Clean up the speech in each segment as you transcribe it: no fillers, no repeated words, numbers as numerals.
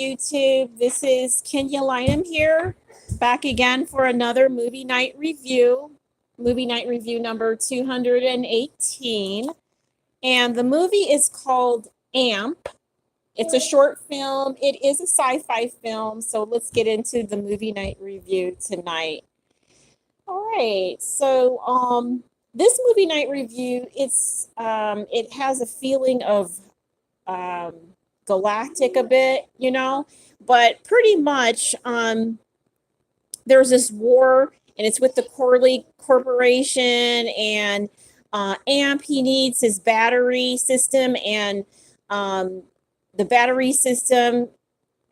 YouTube. This is Kenya Lynham here, back again for another movie night review. Movie night review number 218. And the movie is called Amp. It's a short film. It is a sci-fi film. So let's get into the movie night review tonight. All right. So this movie night review, it has a feeling of um galactic a bit, but pretty much there's this war, and it's with the Corley Corporation, and Amp, he needs his battery system, and the battery system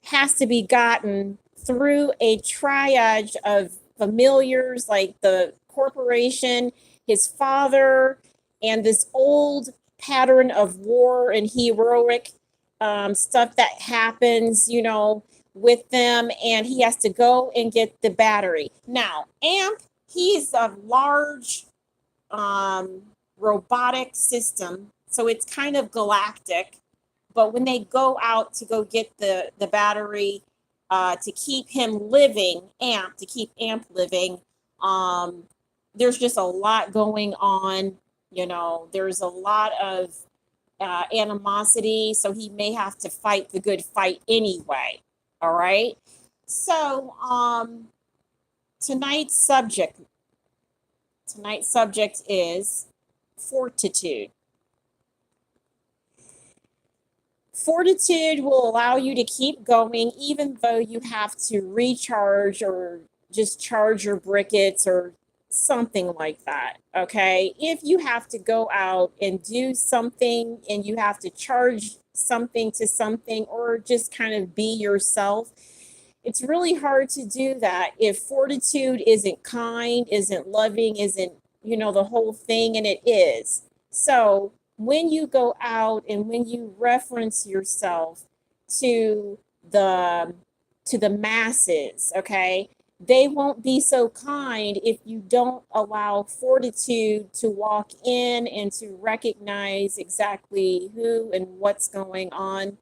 has to be gotten through a triage of familiars like the corporation, his father, and this old pattern of war and heroic stuff that happens, with them. And he has to go and get the battery. Now, Amp, he's a large robotic system, so it's kind of galactic. But when they go out to go get the battery to keep him living, to keep Amp living, there's just a lot going on. There's a lot of animosity, so he may have to fight the good fight anyway. All right. So tonight's subject is fortitude. Fortitude will allow you to keep going even though you have to recharge or just charge your briquettes or something like that. Okay. If you have to go out and do something and you have to charge something to something or just kind of be yourself, it's really hard to do that if fortitude isn't kind, isn't loving, isn't, the whole thing, and it is. So when you go out and when you reference yourself to the masses, okay, they won't be so kind if you don't allow fortitude to walk in and to recognize exactly who and what's going on.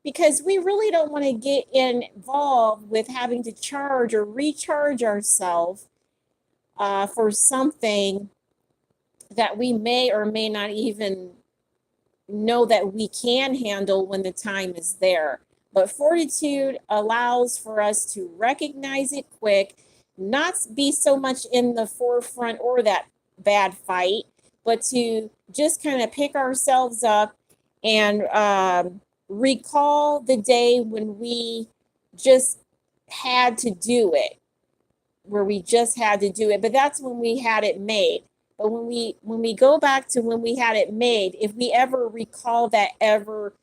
Because we really don't want to get involved with having to charge or recharge ourselves for something that we may or may not even know that we can handle when the time is there. But fortitude allows for us to recognize it quick, not be so much in the forefront or that bad fight, but to just kind of pick ourselves up and recall the day when we just had to do it, where we just had to do it. But that's when we had it made. But when we go back to when we had it made, if we ever recall that ever,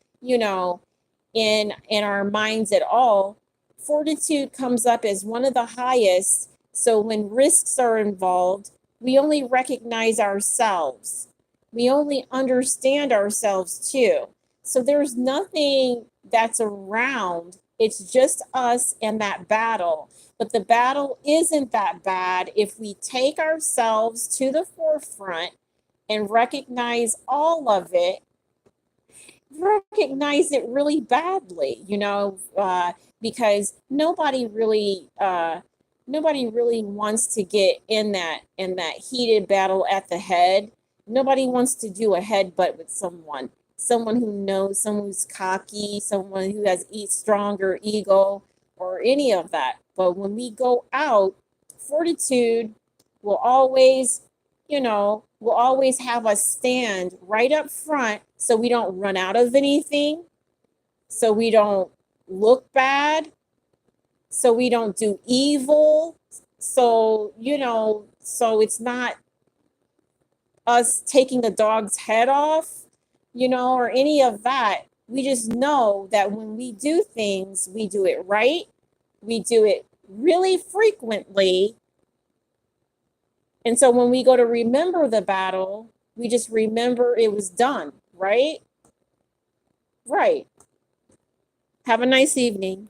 in our minds at all, fortitude comes up as one of the highest. So when risks are involved, we only recognize ourselves. We only understand ourselves too. So there's nothing that's around. It's just us and that battle. But the battle isn't that bad if we take ourselves to the forefront and recognize all of it, recognize it really badly, because nobody really wants to get in that heated battle at the head. Nobody wants to do a headbutt with someone who knows, someone who's cocky, someone who has stronger ego, or any of that. But when we go out, fortitude will always, have us stand right up front so we don't run out of anything, so we don't look bad, so we don't do evil. So, so it's not us taking a dog's head off, or any of that. We just know that when we do things, we do it right. We do it really frequently. And so when we go to remember the battle, we just remember it was done, right? Right. Have a nice evening.